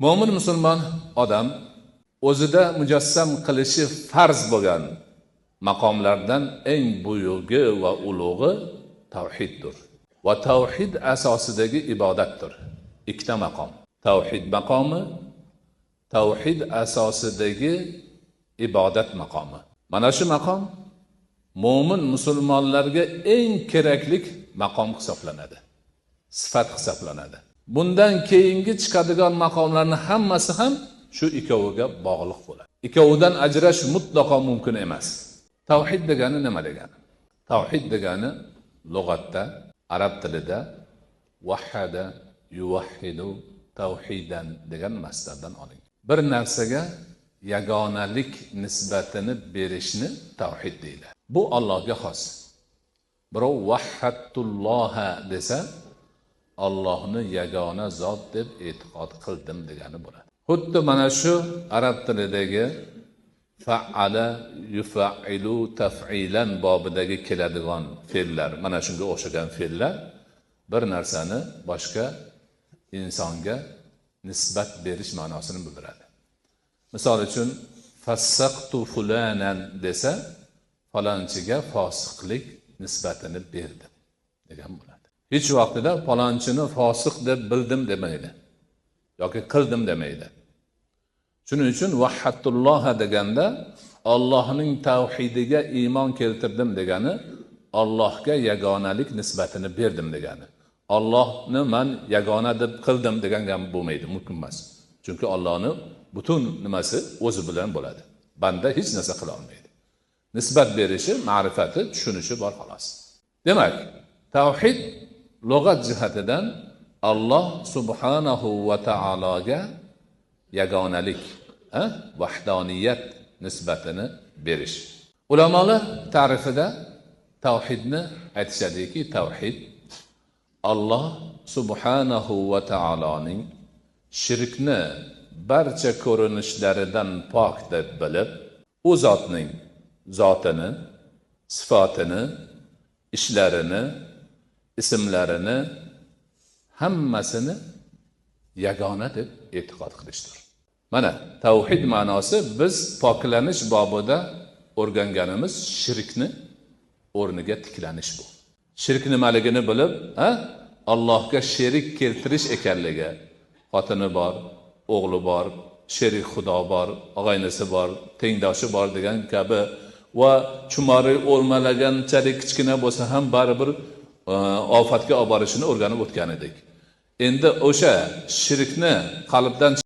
Mo'min musulmon odam o'zida mujassam qilishi farz bo'lgan maqomlardan eng buyugi va ulug'i tavhiddir. Va tavhid asosidagi ibodatdir. Ikkita maqom. Tavhid maqomi, tavhid asosidagi ibodat maqomi. Mana shu maqom mo'min musulmonlarga eng keraklik maqom hisoblanadi. Sifat hisoblanadi. Bundan keyingi chiqadigan maqomlarning hammasi ham shu ikkoviga bog'liq bo'ladi. Ikkovidan ajrash mutlaqo mumkin emas. Tavhid degani nima degani? Tavhid degani lug'atda, arab tilida vahhada yuvahhidu tavhidan degan masdardan olingan. Bir narsaga yagonalik nisbatini berishni tavhid deyiladi. Bu Allohga xos. Birov vahhatulloha desa, Allohni yagona zot deb e'tiqod qildim degani bo'ladi. Xuddi mana shu arab tilidagi fa'ala yufailu taf'ilan bobidagi keladigan fe'llar, mana shunga o'xshagan fe'llar bir narsani boshqa insonga nisbat berish ma'nosini bildiradi. Misol uchun fassaqtu fulanan desa, falonchiga fosiqlik nisbatini berdi degan bo'ladi. Hech vaqtida falonchini fosiq deb bildim demaydi yoki qildim demaydi. Shuning uchun vahhatulloh deganda Allohning tavhidiga iymon keltirdim degani, Allohga yagonalik nisbatini berdim degani. Allohni men yagona deb qildim degan gap bo'lmaydi, mumkin emas. Chunki Allohning butun nimasi o'zi bilan bo'ladi. Banda hech narsa qila olmaydi. Nisbat berishi, ma'rifati, tushunishi bor xolos. Demak, tavhid lug'at jihatidan Alloh subhanahu va taologa yagonalik, vahdoniyat nisbatini berish. Ulamolar ta'rifida tavhidni aytishadiki, tavhid Alloh subhanahu va taoloning shirkni barcha ko'rinishlaridan pok deb bilib, u zotning zotini, sifatini, ishlarini, ismlarini hammasini yagona deb e'tiqod qilishdir. Mana tavhid ma'nosi biz poklanish bobida o'rganganimiz shirkni o'rniga tiklanish bu. Shirk nimaligini bilib, Allohga sherik keltirish ekanligi, xotini bor, o'g'li bor, sherik xudo bor, og'aynisi bor, tengdoshi bor degan kabi va chumari o'lmalaganchalik kichkina bo'lsa ham baribir ofatga olib borishini o'rganib o'tgan edik. Endi o'sha shirkni qalbdan